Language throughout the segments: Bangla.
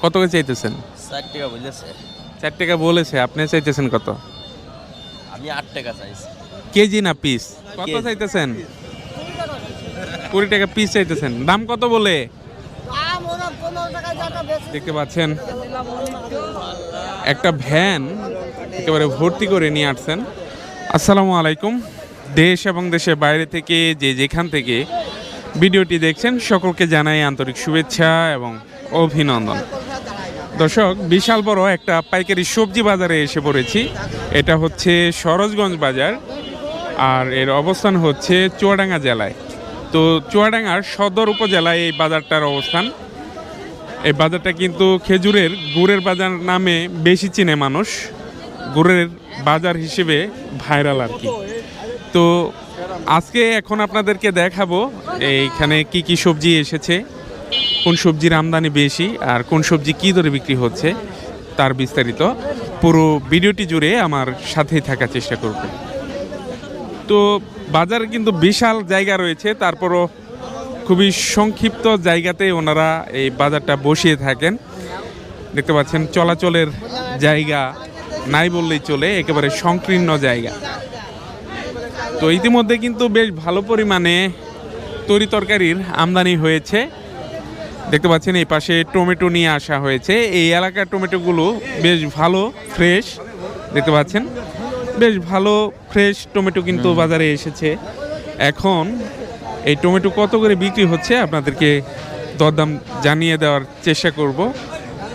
কত করে চাইতেছেন? 4 টাকা বলেছে। 4 টাকা বলেছে, আপনি চাইতেছেন কত? আমি 8 টাকা চাইছি। কেজি না পিস? কত কেজি। চাইতেছেন? 20 টাকা পিস চাইতেছেন। দাম কত বলে? দেখতে পাচ্ছেন একটা ভ্যান একেবারে ভর্তি করে নিয়ে আসছেন। আসসালামু আলাইকুম। দেশ এবং দেশের বাইরে থেকে যে যেখান থেকে ভিডিওটি দেখছেন সকলকে জানাই আন্তরিক শুভেচ্ছা এবং অভিনন্দন। দর্শক, বিশাল বড় একটা পাইকারি সবজি বাজারে এসে পড়েছি। এটা হচ্ছে সরোজগঞ্জ বাজার, আর এর অবস্থান হচ্ছে চুয়াডাঙ্গা জেলায়। তো চুয়াডাঙ্গার সদর উপজেলায় এই বাজারটার অবস্থান। এই বাজারটা কিন্তু খেজুরের গুড়ের বাজার নামে বেশি চিনে মানুষ, গুড়ের বাজার হিসেবে ভাইরাল আর কি। তো আজকে এখন আপনাদেরকে দেখাবো এইখানে কি কি সবজি এসেছে, কোন সবজির আমদানি বেশি আর কোন সবজি কী দরে বিক্রি হচ্ছে তার বিস্তারিত। পুরো ভিডিওটি জুড়ে আমার সাথেই থাকার চেষ্টা করবে। তো বাজারে কিন্তু বিশাল জায়গা রয়েছে, তারপরও খুবই সংক্ষিপ্ত জায়গাতে ওনারা এই বাজারটা বসিয়ে থাকেন। দেখতে পাচ্ছেন চলাচলের জায়গা নাই বললেই চলে, একেবারে সংকীর্ণ জায়গা। তো ইতিমধ্যে কিন্তু বেশ ভালো পরিমাণে তরি তরকারির আমদানি হয়েছে। দেখতে পাচ্ছেন এই পাশে টমেটো নিয়ে আসা হয়েছে। এই এলাকার টমেটোগুলো বেশ ভালো ফ্রেশ, দেখতে পাচ্ছেন বেশ ভালো ফ্রেশ টমেটো কিন্তু বাজারে এসেছে। এখন এই টমেটো কত করে বিক্রি হচ্ছে আপনাদেরকে দরদাম জানিয়ে দেওয়ার চেষ্টা করব।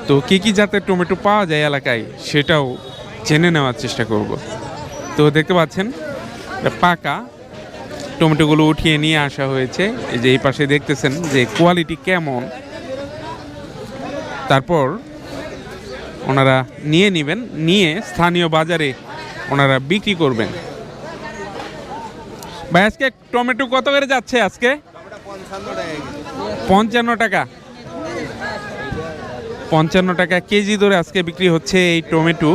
তো কী কী জাতের টমেটো পাওয়া যায় এলাকায় সেটাও জেনে নেওয়ার চেষ্টা করব। তো দেখতে পাচ্ছেন পাকা টমেটোগুলো উঠিয়ে নিয়ে আসা হয়েছে। এই যে এই পাশে দেখতেছেন যে কোয়ালিটি কেমন, তারপর ওনারা নিয়ে নেবেন, নিয়ে স্থানীয় বাজারে ওনারা বিক্রি করবেন। ভাই আজকে টমেটো কত করে যাচ্ছে? আজকে 55 টাকা। 55 টাকা কেজি ধরে আজকে বিক্রি হচ্ছে এই টমেটো।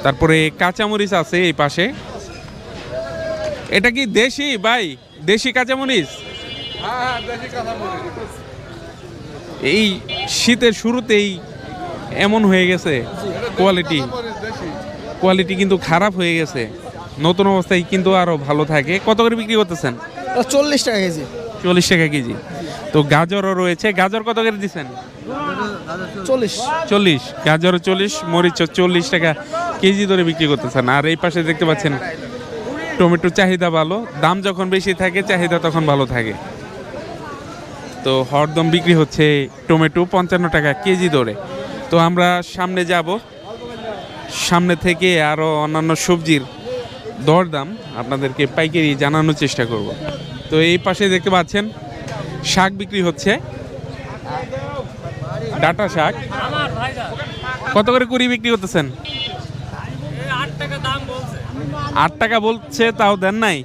তারপরে কাঁচামরিচ আছে এই পাশে। এটা কি দেশি ভাই? দেশি কাঁচামরিচ? এই শীতের শুরুতেই এমন হয়ে গেছে কোয়ালিটি কিন্তু খারাপ হয়ে গেছে। নতুন অবস্থায় কিন্তু আরো ভালো থাকে। কত করে বিক্রি করতেছেন? 40 টাকা কেজি। 40 টাকা কেজি। তো গাজরও রয়েছে। গাজর কত করে দিচ্ছেন? 40। গাজরও 40, মরিচ 40 টাকা কেজি ধরে বিক্রি করতেছেন। আর এই পাশে দেখতে পাচ্ছেন টমেটোর চাহিদা ভালো, দাম যখন বেশি থাকে চাহিদা তখন ভালো থাকে। তো হরদম বিক্রি হচ্ছে টমেটো 55 টাকা কেজি ধরে। তো আমরা সামনে যাব, সামনে থেকে আরও অন্যান্য সবজির দরদাম আপনাদেরকে পাইকারি জানানোর চেষ্টা করব। তো এই পাশে দেখতে পাচ্ছেন শাক বিক্রি হচ্ছে, ডাঁটা শাক। কত করে কুড়ি বিক্রি করতেছেন? 8 টাকা বলছে, তাও দেন নাই?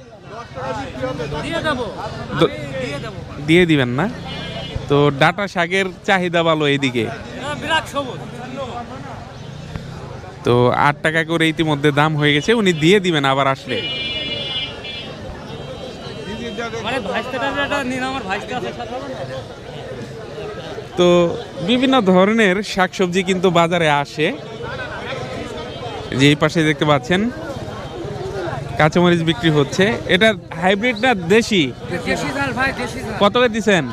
দিয়ে দিবেন না? তো ডাঁটা শাকের চাহিদা ভালো এইদিকে। তো 8 টাকা করে ইতিমধ্যে দাম হয়ে গেছে, উনি দিয়ে দিবেন আবার আসলে। তো বিভিন্ন ধরনের শাকসবজি কিন্তু বাজারে আসে। যে এই পাশে দেখতে পাচ্ছেন কাঁচামরিচ বিক্রি হচ্ছে। এটা হাইব্রিড না দেশি? কত করে দিচ্ছেন?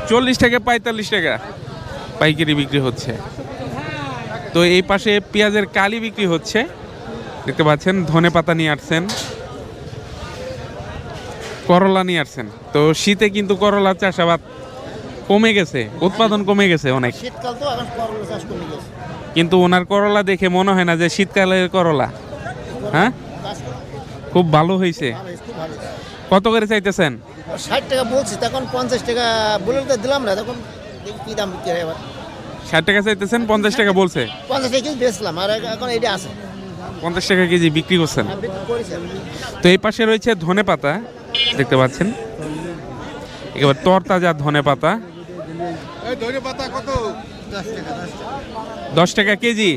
40 টাকা 45 টাকা পাইকারি বিক্রি হচ্ছে। তো এই পাশে পেঁয়াজের কালি বিক্রি হচ্ছে। দেখতে পাচ্ছেন ধনে পাতা নিয়ে আসছেন, করলা নিয়ে আসছেন। তো শীতে কিন্তু করলা চাষাবাদ কমে গেছে, উৎপাদন কমে গেছে অনেক। শীতকাল তো এখন করলা চাষ কমে গেছে। কিন্তু ওনার করলা দেখে মনে হয় না যে শীতকালের করলা। হ্যাঁ, খুব ভালো হয়েছে। কত করে চাইতেছেন? 60 টাকা বলছি, তখন 50 টাকা বলে তো দিলাম না, তখন কি দাম বিক্রি হয়? এবার 60 টাকা চাইতেছেন, 50 টাকা বলছে। 50 টাকা কেজি বেচলাম, আর এখন এটা আছে 50 টাকা কেজি বিক্রি করছেন। বিক্রি করেছি। তো এই পাশে রয়েছে ধনে পাতা, দেখতে পাচ্ছেন একেবারে তরতাজা ধনে পাতা। 10 টাকা কেজি।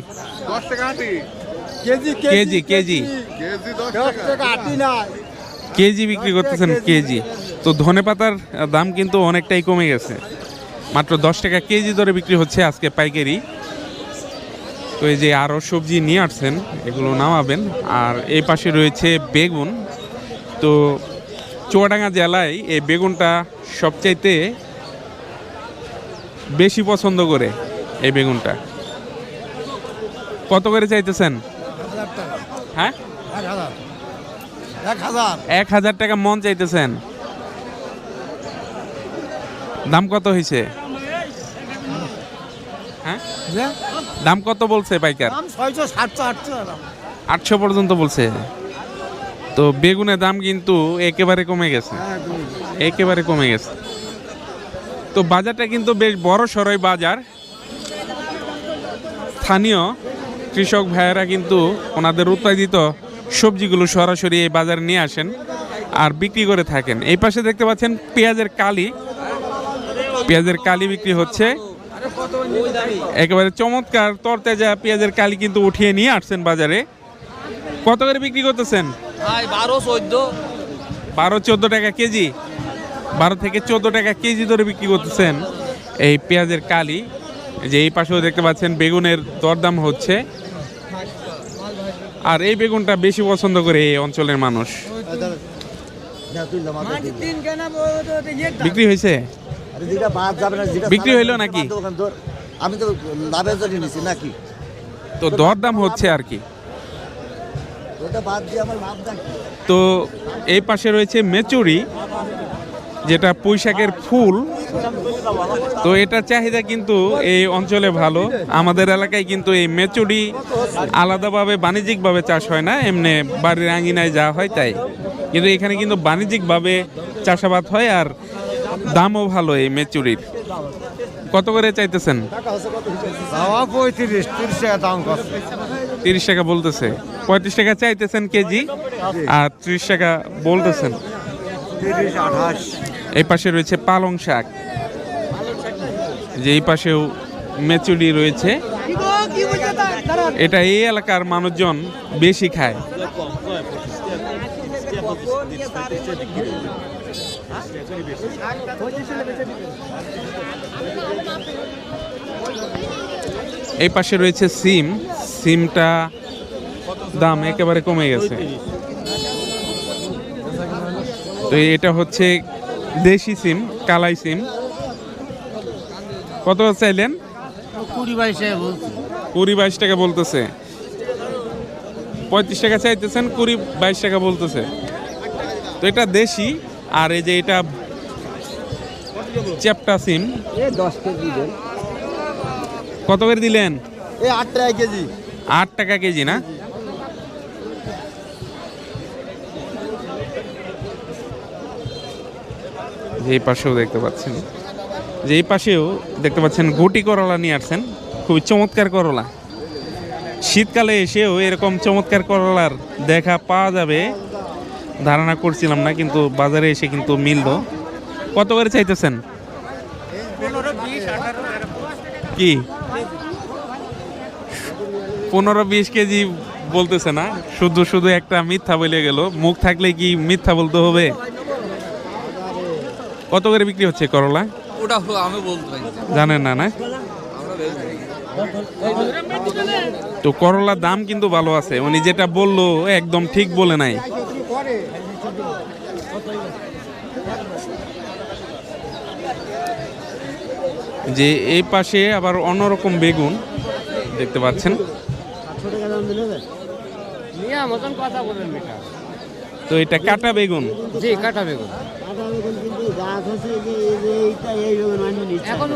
কেজি কেজি কেজি বিক্রি করতেছেন কেজি। তো ধনে পাতার দাম কিন্তু অনেকটাই কমে গেছে। মাত্র 10 টাকা কেজি দরে বিক্রি হচ্ছে আজকে পাইকারি। তো এই যে আরও সবজি নিয়ে আসছেন, এগুলো নামাবেন। আর এই পাশে রয়েছে বেগুন। তো চুয়াডাঙ্গা জেলায় এই বেগুনটা সবচাইতে বেশি পছন্দ করে এই বেগুনটা। কত করে চাইতেছেন? হ্যাঁ, 1000 টাকা মন চাইতেছেন। দাম কত হয়েছে? হ্যাঁ, দাম কত বলছে পাইকার? 800 পর্যন্ত বলছে। তো বেগুনের দাম কিন্তু একেবারে কমে গেছে, একেবারে কমে গেছে। তো বাজারটা কিন্তু বেশ বড় সড়ই বাজার। স্থানীয় কৃষক ভাইয়েরা কিন্তু ওনাদের উৎপাদিত সবজিগুলো সরাসরি এই বাজারে নিয়ে আসেন আর বিক্রি করে থাকেন। এই পাশে দেখতে পাচ্ছেন পেঁয়াজের কালি, পেঁয়াজের কালি বিক্রি হচ্ছে। একেবারে চমৎকার তরতাজা পেঁয়াজের কালি কিন্তু উঠিয়ে নিয়ে আসছেন বাজারে। কত করে বিক্রি করতেছেন? 12-14 টাকা কেজি, 12 থেকে 14 টাকা কেজি ধরে বিক্রি করতেছেন এই পেঁয়াজের কালি। যে এই পাশেও দেখতে পাচ্ছেন বেগুনের দরদাম হচ্ছে। আর এই বেগুনটা বেশি পছন্দ করে এই অঞ্চলের মানুষ। বিক্রি হয়েছে? বিক্রি হইলো নাকি? আমি তো লাভের জন্য নিছি নাকি, তো দরদাম হচ্ছে আর কি। ওটা বাদ দিয়ে আমার লাভ দেখ। তো এই পাশে রয়েছে মেচুরি, যেটা পুঁইশাকের ফুল। তো এটা চাহিদা কিন্তু এই অঞ্চলে ভালো। আমাদের এলাকায় কিন্তু এই মেচুরি আলাদাভাবে বাণিজ্যিকভাবে চাষ হয় না, এমনি বাড়ির আঙিনায় যা হয় তাই। কিন্তু এখানে কিন্তু বাণিজ্যিকভাবে চাষাবাদ হয় আর দামও ভালো এই মেচুরির। কত করে চাইতেছেন? 30 টাকা বলতেছে। 35 টাকা চাইতেছেন কেজি আর 30 টাকা বলতেছেন। এই পাশে রয়েছে পালং শাক, যে এই পাশেও মেচুরি রয়েছে। এটা এই এলাকার মানুষজন বেশি খায়। এই পাশে রয়েছে সিম, সিমটা দাম একেবারে কমে গেছে। তো এটা হচ্ছে দেশি সিম, কালাই সিম। কত চাইলেন? 20-22 টাকা বলতেছে। 35 টাকা চাইতেছেন, 20-22 টাকা বলতেছে। তো এটা দেশি। আর এই যে এটা চ্যাপটা সিম, 10 কেজি কত করে দিলেন? 8 টাকা কেজি। 8 টাকা কেজি না? এই পাশেও দেখতে পাচ্ছেন, যে এই পাশেও দেখতে পাচ্ছেন গুটি করলা নিয়ে আসছেন। খুবই চমৎকার করলা। শীতকালে এসেও এরকম চমৎকার করলার দেখা পাওয়া যাবে ধারণা করছিলাম না, কিন্তু বাজারে এসে কিন্তু মিললো। কত করে চাইতেছেন? কি 15-20 কেজি বলতেছে না? শুধু শুধু একটা মিথ্যা বলে গেল। মুখ থাকলে কি মিথ্যা বলতে হবে? কত করে বিক্রি হচ্ছে করলা? ওটা আমি বলতে পারি জানেন না? না, তো করলার দাম কিন্তু ভালো আছে। উনি যেটা বললো একদম ঠিক বলে নাই। যে এই পাশে আবার অন্যরকম বেগুন দেখতে পাচ্ছেন। কথা বলেন বেটা। তো এটা কাটা বেগুন। জি, কাটা বেগুন। এখন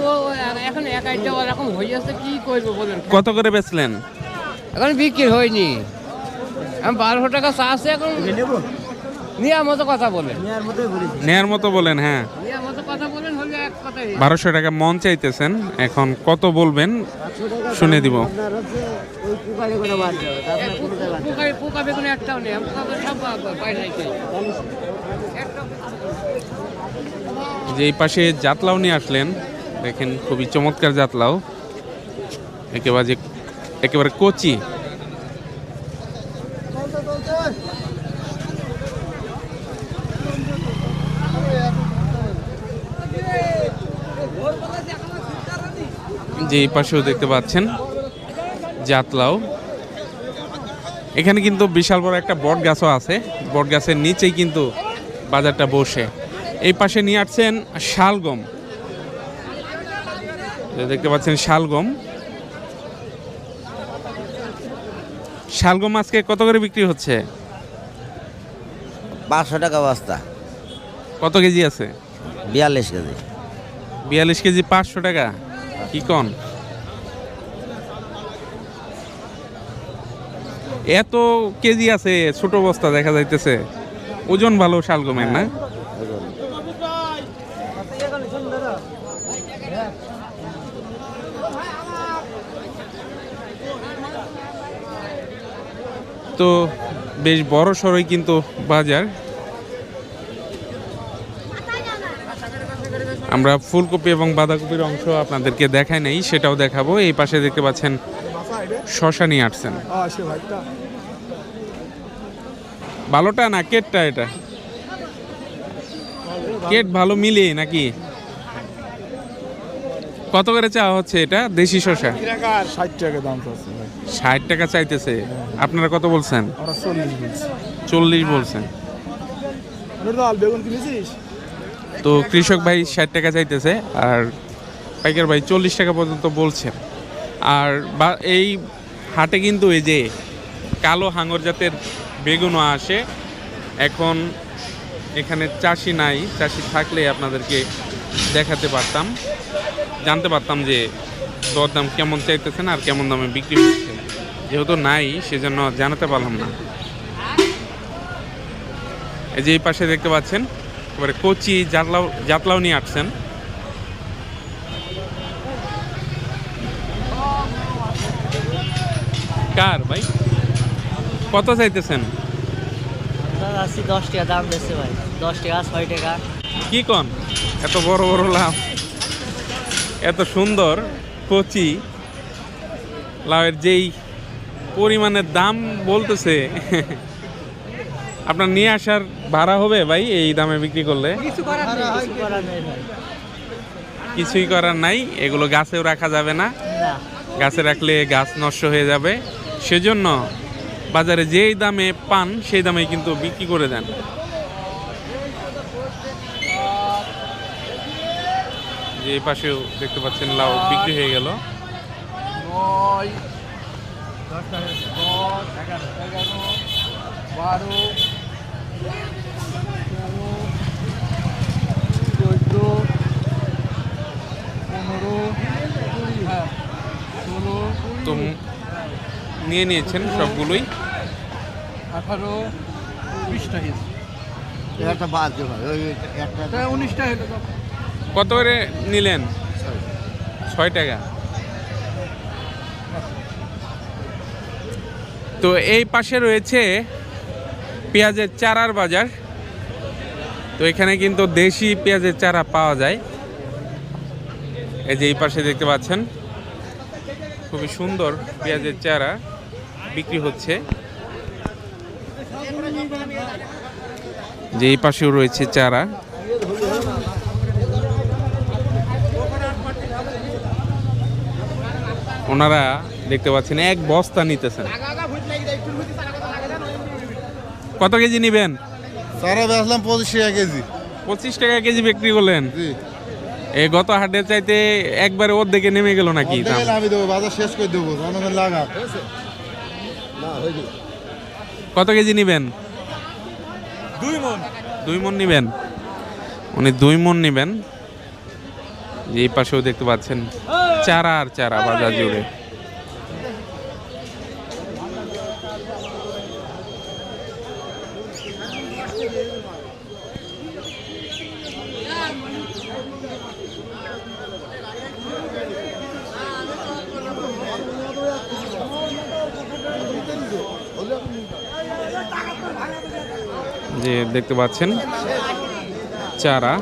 এখন একাইটা ওরকম হয়ে যাচ্ছে, কি করবো বলেন? কত করে বেচলেন? এখন বিক্রি হয়নি। আমি 1200 টাকা চা আছে এখন। নেওয়ার মতো কথা বলেন। নেয়ার মতো বলেন। হ্যাঁ, নেওয়ার মতো কথা বলেন, হলে এক কথাই। 1200 টাকা মন চাইতেছেন। এখন কত বলবেন শুনে দিব। পোকা বেগুন একটাও নেই। সব বাইরে। যে এই পাশে জাতলাও নিয়ে আসলেন, দেখেন খুবই চমৎকার জাতলাও, একেবারে কচি। যে এই পাশেও দেখতে পাচ্ছেন জাতলাও। এখানে কিন্তু বিশাল বড় একটা বট গাছও আছে, বট গাছের নিচেই কিন্তু বাজারটা বসে। এই পাশে নিয়ে আসছেন শালগম, দেখতে পাচ্ছেন শালগম। শালগম আজকে কত করে বিক্রি হচ্ছে? 500 টাকা বস্তা, কত কেজি আছে? 42 কেজি। 42 কেজি 500 টাকা, কি কন? এত কেজি আছে, ছোট বস্তা দেখা যাইতেছে, ওজন ভালো শালগমের না? তো বেশ বড় সড়ই কিন্তু বাজার। আমরা ফুলকপি এবং বাঁধাকপির অংশ আপনাদেরকে দেখাই নাই, সেটাও দেখাবো। এই পাশে দেখতে পাচ্ছেন শশা নিয়ে আসছেন। ভালোটা না কেটটা? এটা কেট ভালো মিলে নাকি? কত করে চাওয়া হচ্ছে এটা দেশি শশা? 60 টাকা দাম আছে ভাই। 60 টাকা চাইতেছে, আপনারা কত বলছেন? আমরা 40 বলছি। 40 বলছেন। বেগুন কিনেছিস? তো কৃষক ভাই 60 টাকা চাইতেছে, আর পাইকার ভাই 40 টাকা পর্যন্ত বলছেন। আর এই হাটে কিন্তু এই যে কালো হাঙর জাতের বেগুনও আসে। এখন এখানে চাষি নাই, চাষি থাকলে আপনাদেরকে দেখাতে পারতাম, জানতে পারতাম যে দরদাম কেমন চাইতেছেন আর কেমন দামে বিক্রি হচ্ছে। যেহেতু নাই সেজন্য জানাতে পারলাম না। এই যে এই পাশে দেখতে পাচ্ছেন এবারে কচি জাতলাও নিয়ে আসছেন। কার ভাই কত চাইতেছেন? 10 টাকা দাম দিচ্ছে ভাই, 10 টাকা 6 টাকা। কি কন, এত বড় বড় লাউ, এত সুন্দর কচি লাউয়ের যেই পরিমাণের দাম বলতেছে, আপনার নিয়ে আসার ভাড়া হবে ভাই এই দামে বিক্রি করলে? কিছু করার নেই ভাই। কিছুই করার নাই, এগুলো গাছেও রাখা যাবে না, না, গাছে রাখলে গাছ নষ্ট হয়ে যাবে। সেজন্য বাজারে যেই দামে পান সেই দামে কিন্তু বিক্রি করে দেন। যে এই পাশেও দেখতে পাচ্ছেন লাউ বিক্রি হয়ে গেল। 9 10 11 12 13 14 তো নিয়ে নিয়েছেন সবগুলোই। 18 20টা হয়েছে। একটা বাদ দিও ভাই, ওই একটা 19টা হলো। কত করে নিলেন? 6 টাকা। তো এই পাশে রয়েছে পেঁয়াজের চারার বাজার। তো এখানে কিন্তু দেশি পেঁয়াজের চারা পাওয়া যায়। এই যে এই পাশে দেখতে পাচ্ছেন খুবই সুন্দর পেঁয়াজের চারা বিক্রি হচ্ছে। যে এই পাশেও রয়েছে চারা। ওনারা দেখতে পাচ্ছেন এক বস্তা নিতেছেন। কত কেজি নেবেন? সারা বেচলাম 25 টাকা কেজি। 25 টাকা কেজি বিক্রি করলেন? এই গত হাটের চাইতে একবারে অর্ধেকে নেমে গেল নাকি দাম? আমি দেবো, বাজার শেষ করে দেবো, জনগণ লাগা। কত কেজি নেবেন? 2 মণ। 2 মণ নেবেন? উনি 2 মণ নেবেন। যে এই পাশেও দেখতে পাচ্ছেন চারা আর চারা বাজার জুড়ে। যে দেখতে পাচ্ছেন চারা,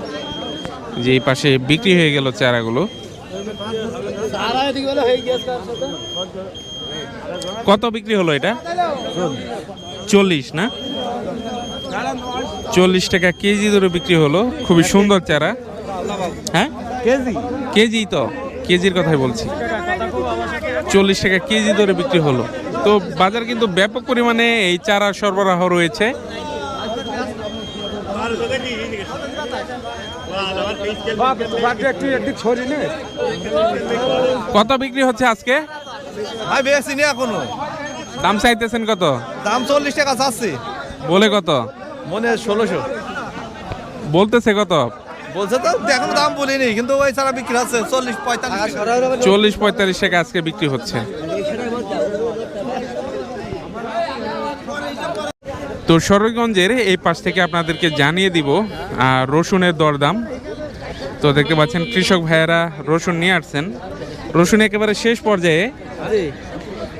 যে এই পাশে বিক্রি হয়ে গেল চারাগুলো। কত বিক্রি হলো এটা? 40 না? 40 টাকা কেজি ধরে বিক্রি হলো। খুবই সুন্দর চারা। হ্যাঁ কেজি তো কেজির কথাই বলছি। 40 টাকা কেজি ধরে বিক্রি হলো। তো বাজার কিন্তু ব্যাপক পরিমাণে এই চারা সরবরাহ রয়েছে। কত বিক্রি হচ্ছে আজকে? ভাই বেশি নি এখনো, দাম চাইতেছেন কত? দাম 40 টাকা চাচ্ছি। বলে কত? মনে 1600 বলতেছে কত? বলছে তো, এখনো দাম বলিনি, কিন্তু ওই ছাড়া বিক্রি হচ্ছে 40-45। 40-45 টাকা আজকে বিক্রি হচ্ছে। তো শরৎগঞ্জের এই পাশ থেকে আপনাদেরকে জানিয়ে দিব রসুনের দরদাম। তো দেখতে পাচ্ছেন কৃষক ভাইয়েরা রসুন নিয়ে আসছেন। রসুন একেবারে শেষ পর্যায়ে।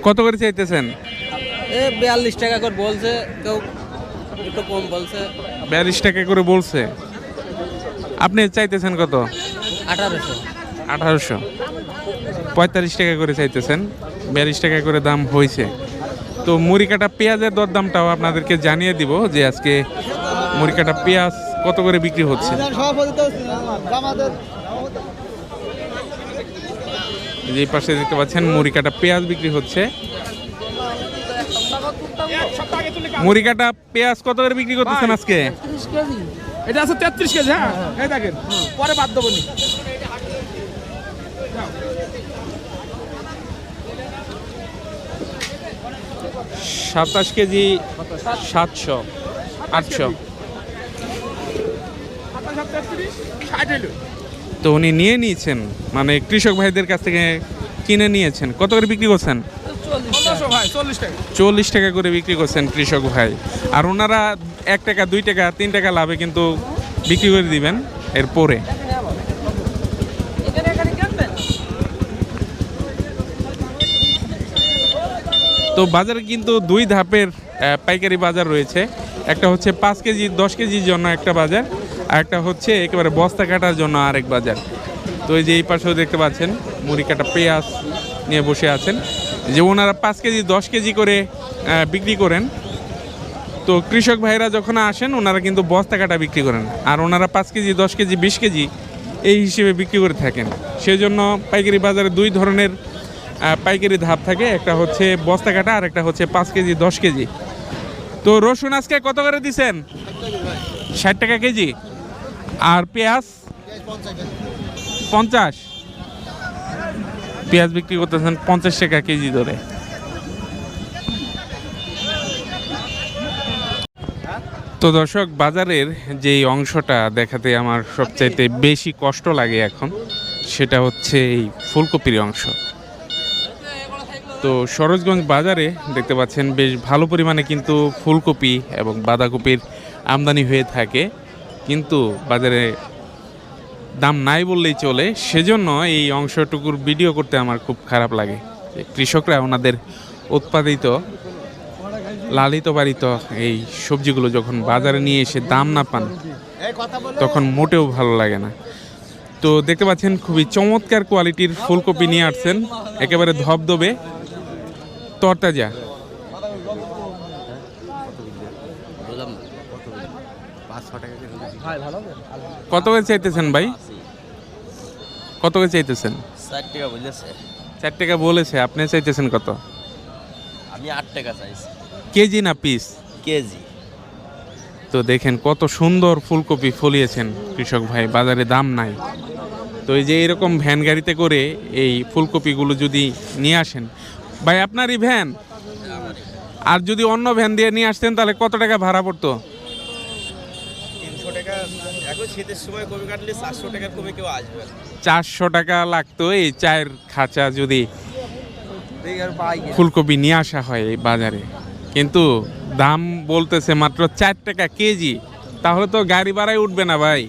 কত করে চাইতেছেন? 42 টাকা করে বলছে, কেউ একটু কম বলছে। 42 টাকা করে বলছে। আপনি চাইতেছেন কত? 1800। 45 টাকা করে চাইতেছেন, 42 টাকা করে দাম হয়েছে। তো মুড়ি কাটা পেঁয়াজের দরদামটাও আপনাদেরকে জানিয়ে দিব যে আজকে মুড়ি কাটা পেঁয়াজ কত করে বিক্রি হচ্ছে। যে পাশে দেখতে পাচ্ছেন মুড়ি কাটা পেঁয়াজ বিক্রি হচ্ছে। মুড়ি কাটা পেঁয়াজ কত করে বিক্রি করতেছেন আজকে? এটা আছে 33 কেজি। হ্যাঁ, এই দেখেন, পরে বাদ দেবো নি। 27 কেজি 700 800। তো উনি নিয়ে নিয়েছেন, মানে কৃষক ভাইদের কাছ থেকে কিনে নিয়েছেন। কত করে বিক্রি করছেন? 40 টাকা করে বিক্রি করছেন কৃষক ভাই। আর ওনারা 1 টাকা 2 টাকা 3 টাকা লাভে কিন্তু বিক্রি করে দিবেন এরপরে। তো বাজারে কিন্তু 2 ধাপের পাইকারি বাজার রয়েছে। একটা হচ্ছে 5 কেজি 10 কেজির জন্য একটা বাজার, আর একটা হচ্ছে একেবারে বস্তা কাটার জন্য আরেক বাজার। তো এই যে এই পাশেও দেখতে পাচ্ছেন মুড়ি কাটা পেঁয়াজ নিয়ে বসে আছেন, যে ওনারা 5 কেজি 10 কেজি করে বিক্রি করেন। তো কৃষক ভাইরা যখন আসেন ওনারা কিন্তু বস্তা কাটা বিক্রি করেন, আর ওনারা 5 কেজি 10 কেজি 20 কেজি এই হিসেবে বিক্রি করে থাকেন। সেই জন্য পাইকারি বাজারে 2 ধরনের পাইকারি ধাপ থাকে, একটা হচ্ছে বস্তা কাটা আর একটা হচ্ছে 5 কেজি 10 কেজি। তো রসুন আজকে কত করে দিছেন? 60 টাকা কেজি। আর পেঁয়াজ 50। পেঁয়াজ বিক্রি করতেছেন 50 টাকা কেজি ধরে। তো দর্শক, বাজারের যেই অংশটা দেখাতে আমার সবচাইতে বেশি কষ্ট লাগে এখন, সেটা হচ্ছে এই ফুলকপির অংশ। তো সরোজগঞ্জ বাজারে দেখতে পাচ্ছেন বেশ ভালো পরিমাণে কিন্তু ফুলকপি এবং বাঁধাকপির আমদানি হয়ে থাকে, কিন্তু বাজারে দাম নাই বললেই চলে। সেজন্য এই অংশটুকুর ভিডিও করতে আমার খুব খারাপ লাগে। কৃষকরা ওনাদের উৎপাদিত লালিত পালিত এই সবজিগুলো যখন বাজারে নিয়ে এসে দাম না পান, তখন মোটেও ভালো লাগে না। তো দেখতে পাচ্ছেন খুবই চমৎকার কোয়ালিটির ফুলকপি নিয়ে আসছেন, একেবারে ধবধবে তরতাজা। কত করে চাইতেছেন ভাই? কত করে চাইতেছেন? 4 টাকা বলেছে। 4 টাকা বলেছে, আপনি চাইতেছেন কত? আমি 8 টাকা চাইছি। কেজি না পিস? কেজি। তো দেখেন কত সুন্দর ফুলকপি ফলিয়েছেন কৃষক ভাই, বাজারে দাম নাই। তো এই যে এরকম ভ্যান গাড়িতে করে এই ফুলকপিগুলো যদি নিয়ে আসেন, ভাই আপনারই ভ্যান? আর যদি অন্য ভ্যান দিয়ে নিয়ে আসতেন তাহলে কত টাকা ভাড়া পড়তো? 300 টাকা। এখন শীতের সময় কপি কাটলে 400 টাকার কমে কেউ আসবে না। 400 টাকা লাগতো এই 4 খাঁচা যদি ফুলকপি নিয়ে আসা হয় এই বাজারে। কিন্তু দাম বলতেছে মাত্র 4 টাকা কেজি। তাহলে তো গাড়ি ভাড়ায় উঠবে না ভাই,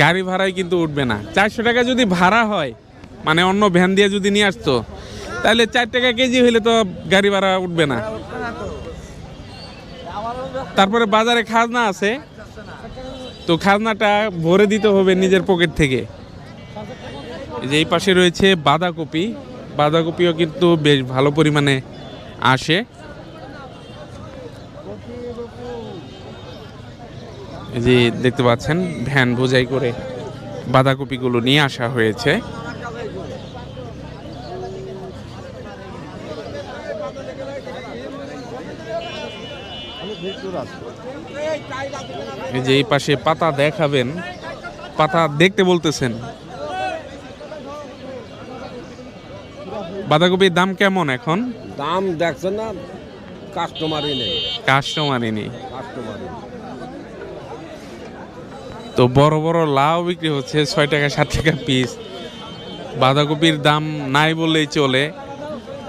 গাড়ি ভাড়ায় কিন্তু উঠবে না। 400 টাকা যদি ভাড়া হয়, মানে অন্য ভ্যান দিয়ে যদি নিয়ে আসতো, তাহলে 4 টাকা কেজি হইলে তো গাড়ি ভাড়া উঠবে না। তারপরে বাজারে খাজনা আছে, তো খাজনাটা ভরে দিতে হবে নিজের পকেট থেকে। যে এই পাশে রয়েছে বাঁধাকপি, বাঁধাকপিও কিন্তু বেশ ভালো পরিমাণে আসে। এই যে দেখতে পাচ্ছেন ভ্যান বোঝাই করে বাঁধাকপিগুলো নিয়ে আসা হয়েছে। এই যে এই পাশে পাতা দেখাবেন, পাতা দেখতে বলতেছেন। বাঁধাকপির দাম কেমন এখন? দাম দেখছেন না, কাস্টমারই নেই, কাস্টমারই নেই। কাস্টমারই তো বড় বড় লাউ বিক্রি হচ্ছে 6 টাকা 7 টাকা পিস। বাঁধাকপির দাম নাই বললেই চলে।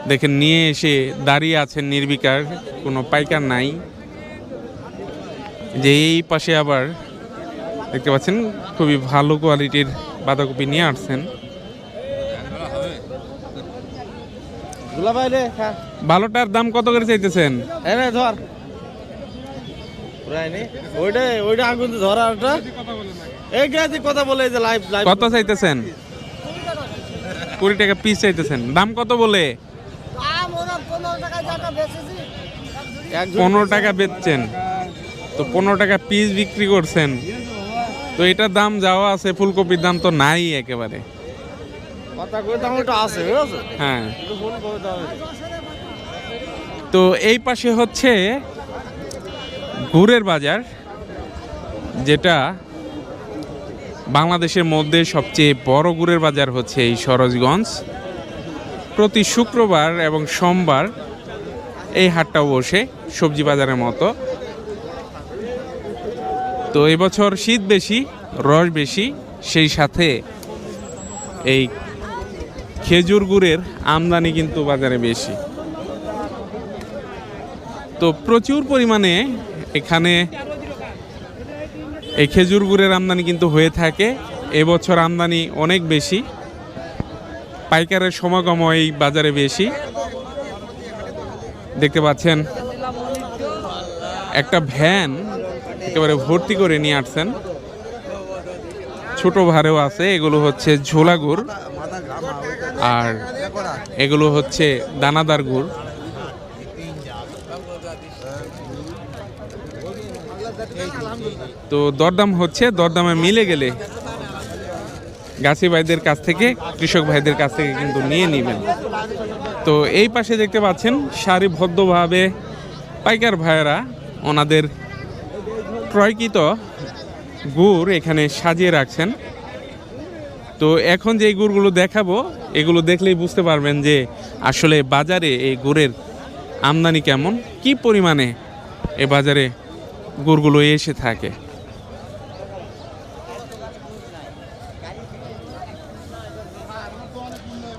দেখেন নিয়ে এসে দাঁড়িয়ে আছেন নির্বিকার, কোনো পাইকার নাই। যে এই পাশে আবার দেখতে পাচ্ছেন খুবই ভালো কোয়ালিটির বাঁধাকপি নিয়ে আসছেন। ভালোটার দাম কত করে চাইতেছেন? ধর ওইটা আগুন ধরা ওটা এই গ্রাজি কথা বলে যে লাইভ কত চাইতেছেন? 20 টাকা পিস চাইতেছেন। দাম কত বলে? 15 টাকা বেচছেন। তো 15 টাকা পিস বিক্রি করছেন। তো এটার দাম যাওয়া আছে, ফুলকপির দাম তো নাই একেবারে। কথা কই দাম ওটা আছে হ্যাঁ। তো এই পাশে হচ্ছে গুড়ের বাজার, যেটা বাংলাদেশের মধ্যে সবচেয়ে বড় গুড়ের বাজার হচ্ছে এই সরোজগঞ্জ। প্রতি শুক্রবার এবং সোমবার এই হাটটাও বসে সবজি বাজারের মতো। তো এবছর শীত বেশি, রস বেশি, সেই সাথে এই খেজুর গুড়ের আমদানি কিন্তু বাজারে বেশি। তো প্রচুর পরিমাণে এখানে এই খেজুর গুড়ের আমদানি কিন্তু হয়ে থাকে। এবছর আমদানি অনেক বেশি, পাইকারের সমাগম এই বাজারে বেশি। দেখতে পাচ্ছেন একটা ভ্যান একেবারে ভর্তি করে নিয়ে আসছেন। ছোট ভারেও আছে। এগুলো হচ্ছে ঝোলা গুড় আর এগুলো হচ্ছে দানাদার গুড়। তো দরদাম হচ্ছে, দরদামে মিলে গেলে গাছি ভাইদের কাছ থেকে, কৃষক ভাইদের কাছ থেকে কিন্তু নিয়ে নেবেন। তো এই পাশে দেখতে পাচ্ছেন সারিবদ্ধভাবে পাইকার ভাইয়েরা ওনাদের ক্রয়কৃত গুড় এখানে সাজিয়ে রাখছেন। তো এখন যে গুড়গুলো দেখাবো, এগুলো দেখলেই বুঝতে পারবেন যে আসলে বাজারে এই গুড়ের আমদানি কেমন, কি পরিমাণে এ বাজারে গুড়গুলো এসে থাকে।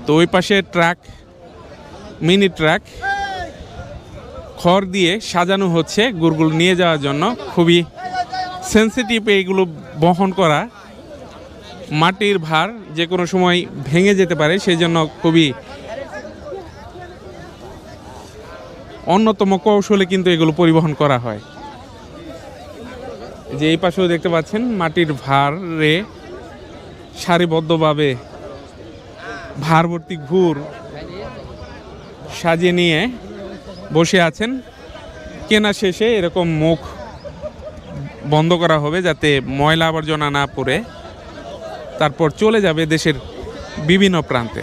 তো ওই পাশে ট্রাক, মিনি ট্রাক খড় দিয়ে সাজানো হচ্ছে গুড়গুলো নিয়ে যাওয়ার জন্য। খুবই সেন্সিটিভ এইগুলো বহন করা, মাটির ভার যে কোনো সময় ভেঙে যেতে পারে, সেই জন্য খুবই অন্যতম কৌশলে কিন্তু এগুলো পরিবহন করা হয়। যে এই পাশেও দেখতে পাচ্ছেন মাটির ভারে সারিবদ্ধভাবে ভার ভর্তি গুড় সাজিয়ে নিয়ে বসে আছেন। কেনা শেষে এরকম মুখ বন্ধ করা হবে যাতে ময়লা আবর্জনা না পড়ে, তারপর চলে যাবে দেশের বিভিন্ন প্রান্তে।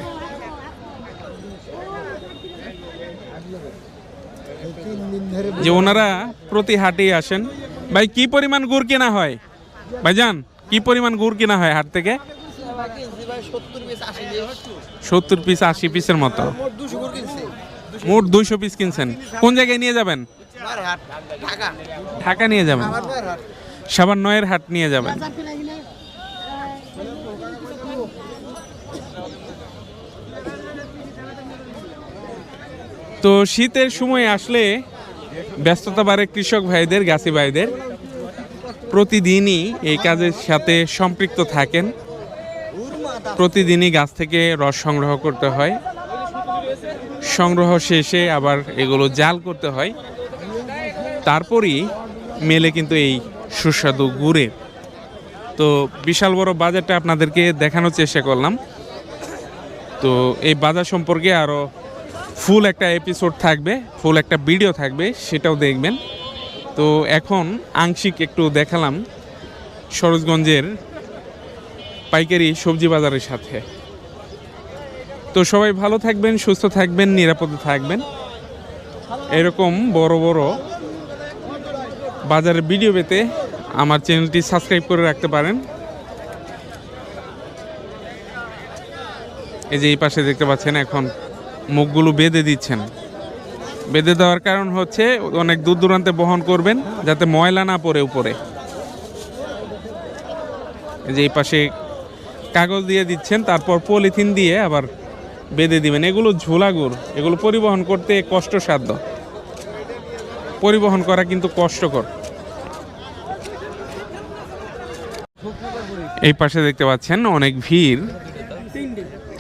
যে ওনারা প্রতি হাটেই আসেন। ভাই কি পরিমাণ গুড় কেনা হয় ভাইজান? কি পরিমাণ গুড় কেনা হয় হাট থেকে? 70 পিস 80 পিসের মতো। মোট 200 পিস কিনছেন। কোন জায়গায় নিয়ে যাবেন? ঢাকা নিয়ে যাবেন, সাবান 9-এর হাট নিয়ে যাবেন। তো শীতের সময় আসলে ব্যস্ততা বাড়ে কৃষক ভাইদের, গাছি ভাইদের। প্রতিদিনই এই কাজের সাথে সম্পৃক্ত থাকেন। প্রতিদিনই গাছ থেকে রস সংগ্রহ করতে হয়, সংগ্রহ শেষে আবার এগুলো জাল করতে হয়, তারপরই মেলে কিন্তু এই সুস্বাদু গুড়ের। তো বিশাল বড় বাজারটা আপনাদেরকে দেখানোর চেষ্টা করলাম। তো এই বাজার সম্পর্কে আরও ফুল একটা এপিসোড থাকবে, ফুল একটা ভিডিও থাকবে, সেটাও দেখবেন। তো এখন আংশিক একটু দেখালাম সরোজগঞ্জের পাইকারি সবজি বাজারের সাথে। তো সবাই ভালো থাকবেন, সুস্থ থাকবেন, নিরাপদে থাকবেন। এরকম বড় বড় বাজারের ভিডিও পেতে আমার চ্যানেলটি সাবস্ক্রাইব করে রাখতে পারেন। এই যে এই পাশে দেখতে পাচ্ছেন এখন মুখগুলো বেঁধে দিচ্ছেন। বেঁধে দেওয়ার কারণ হচ্ছে অনেক দূর দূরান্তে বহন করবেন যাতে ময়লা না পড়ে উপরে। এই যে এই পাশে কাগজ দিয়ে দিচ্ছেন, তারপর পলিথিন দিয়ে আবার বেঁধে দিবেন। এগুলো ঝোলাগুড়, এগুলো পরিবহন করতে কষ্টসাধ্য, পরিবহন করা কিন্তু কষ্টকর। এই পাশে দেখতে পাচ্ছেন অনেক ভিড়,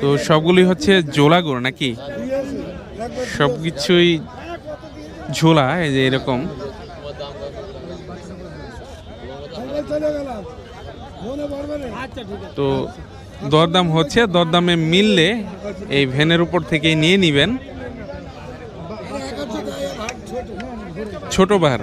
তো সবগুলি হচ্ছে ঝোলাগুড় নাকি, সবকিছুই ঝোলা। এই যে এরকম তো দরদাম হচ্ছে, দরদামে মিললে এই ভ্যানের উপর থেকে নিয়ে নিবেন। ছোট ভার